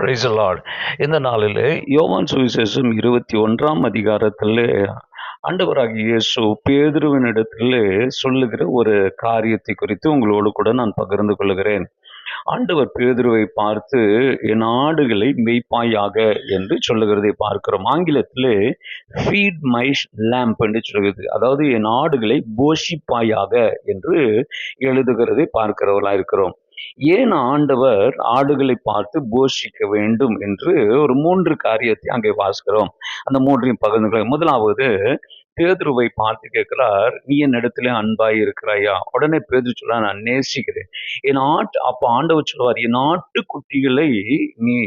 Praise the Lord. இந்த நாளிலே யோவான் சுவிசேஷம் 21ஆம் அதிகாரத்திலே ஆண்டவராகிய இயேசு பேதுருவினிடத்திலே சொல்லுகிற ஒரு காரியத்தை குறித்து உங்களோடு கூட நான் பகிர்ந்து கொள்கிறேன். ஆண்டவர் பேதுருவை பார்த்து என் ஆடுகளை மேய்ப்பாயாக என்று சொல்லுகிறதை பார்க்கிறோம். ஆங்கிலத்திலே ஃபீட் மை லேம்ப் என்று சொல்கிறது. அதாவது என் ஆடுகளை போஷிப்பாயாக என்று எழுதுகிறதை பார்க்கிறவர்களா இருக்கிறோம். ஏன் ஆண்டவர் ஆடுகளை பார்த்து போஷிக்க வேண்டும் என்று ஒரு 3 காரியத்தை அங்கே வாசிக்கிறோம். அந்த 3ஐயும் பகிர்ந்து கொள்கிறேன். முதலாவது பேதுருவை பார்த்து கேட்கிறார், நீ என்னிடத்திலே அன்பாய் இருக்கிறாயா? உடனே பேதுரு சொல்றார், நான் நேசிக்கிறேன். அப்ப ஆண்டவர் சொல்வார், என் ஆட்டுக்குட்டிகளை நீ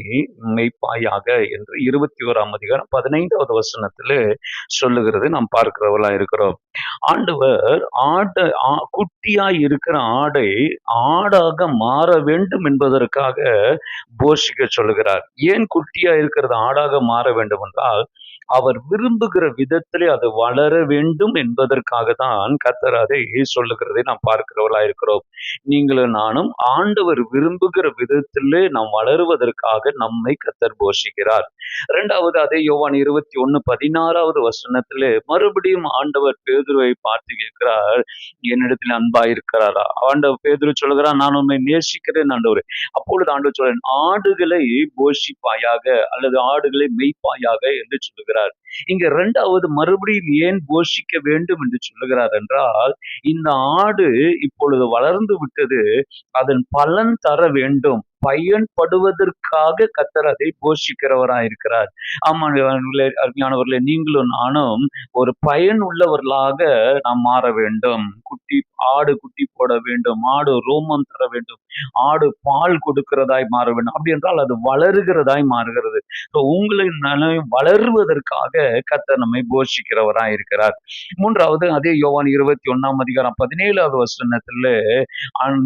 மேய்ப்பாயாக என்று 21ஆம் அதிகாரம் 15வது வசனத்திலே சொல்லுகிறது நாம் பார்க்கிறவர்களா இருக்கிறோம். ஆண்டவர் குட்டியாய் இருக்கிற ஆடை ஆடாக மாற வேண்டும் என்பதற்காக போஷிக்க சொல்லுகிறார். ஏன் குட்டியா இருக்கிறது ஆடாக மாற வேண்டும் என்றால், அவர் விரும்புகிற விதத்திலே அது வளர வேண்டும் என்பதற்காக தான் கர்த்தர் அதை சொல்லுகிறதை நாம் பார்க்கிறவர்களா இருக்கிறோம். நீங்களும் நானும் ஆண்டவர் விரும்புகிற விதத்திலே நாம் வளருவதற்காக நம்மை கர்த்தர் போஷிக்கிறார். இரண்டாவது, அதே யோவான் 21:16வது வசனத்திலே மறுபடியும் ஆண்டவர் பேதுருவை பார்த்து கேட்கிறார், என்னிடத்தில் அன்பாய் இருக்கிறாரா? ஆண்டவர் பேதுரு சொல்கிறார், நான் உம்மை நேசிக்கிறேன் ஆண்டவரே. அப்பொழுது ஆண்டவர் சொல்றார், ஆடுகளை போஷிப்பாயாக அல்லது ஆடுகளை மேய்ப்பாயாக என்று சொல்லுகிறார். இங்க இரண்டாவது மறுபடியும் ஏன் போஷிக்க வேண்டும் என்று சொல்லுகிறார் என்றால், இந்த ஆடு இப்பொழுது வளர்ந்து விட்டது, அதன் பலன் தர வேண்டும், பயன்படுவதற்காக கர்த்தர் அதை போஷிக்கிறவராயிருக்கிறார். அருமையானவர்களே, நீங்களும் நானும் ஒரு பயன் உள்ளவர்களாக நாம் மாற வேண்டும். ஆடு குட்டி போட வேண்டும், ஆடு ரோமம் தர வேண்டும், ஆடு பால் கொடுக்கிறதாய் மாற வேண்டும். அப்படி என்றால் அது வளருகிறதாய் மாறுகிறது. உங்களை வளருவதற்காக கர்த்தர் நம்மை போஷிக்கிறவராய் இருக்கிறார். மூன்றாவது, அதே யோவான் 21ஆம் அதிகாரம் 17வது வசனத்துல,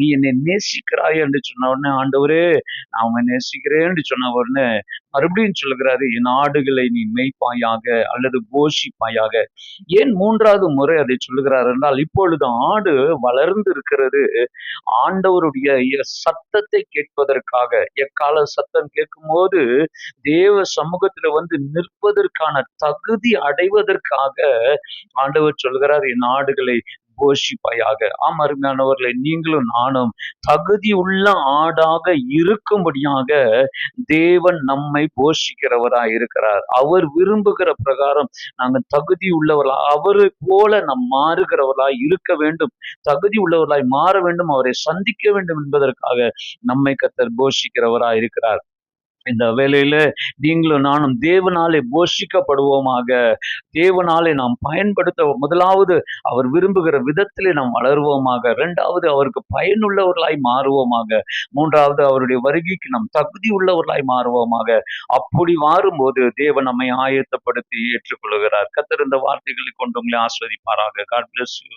நீ என்னை நேசிக்கிறாய் என்று சொன்ன உடனே ஆண்டவரே நான் உம்மை நேசிக்கிறேன் என்று சொன்ன உடனே மறுபடியும் சொல்லுகிறாரு, என் ஆடுகளை நீ மேய்ப்பாயாக அல்லது போஷிப்பாயாக. ஏன் மூன்றாவது முறை அதை சொல்லுகிறார் என்றால், இப்பொழுது ஆடு வளர்ந்து இருக்கிறது ஆண்டவருடைய சத்தத்தை கேட்பதற்காக. எக்கால சத்தம் கேட்கும் போது தேவ சமூகத்துல வந்து நிற்பதற்கான தகுதி அடைவதற்காக ஆண்டவர் சொல்கிறார், என் ஆடுகளை போஷிப்பாயாக. ஆம் அருமையானவர்களை, நீங்களும் நானும் தகுதி உள்ள ஆடாக இருக்கும்படியாக தேவன் நம்மை போஷிக்கிறவராய் இருக்கிறார். அவர் விரும்புகிற பிரகாரம் நாங்கள் தகுதி உள்ளவர்களா, அவரை போல நாம் மாறுகிறவர்களாய் இருக்க வேண்டும், தகுதி உள்ளவர்களாய் மாற வேண்டும், அவரை சந்திக்க வேண்டும் என்பதற்காக நம்மை கர்த்தர் போஷிக்கிறவராய் இருக்கிறார். இந்த வேளையில நீங்களும் நானும் தேவனாலே போஷிக்கப்படுவோமாக. தேவனாலே நாம் பயன்படுத்த, முதலாவது அவர் விரும்புகிற விதத்திலே நாம் வளருவோமாக. இரண்டாவது, அவருக்கு பயனுள்ளவர்களாய் மாறுவோமாக. மூன்றாவது, அவருடைய வருகைக்கு நாம் தகுதி உள்ளவர்களாய் மாறுவோமாக. அப்படி மாறும்போது தேவன் நம்மை ஆயத்தப்படுத்தி ஏற்றுக்கொள்கிறார். கர்த்தர் இந்த வார்த்தைகளை கொண்டு உங்களை ஆஸ்வதிப்பாராக. God bless you.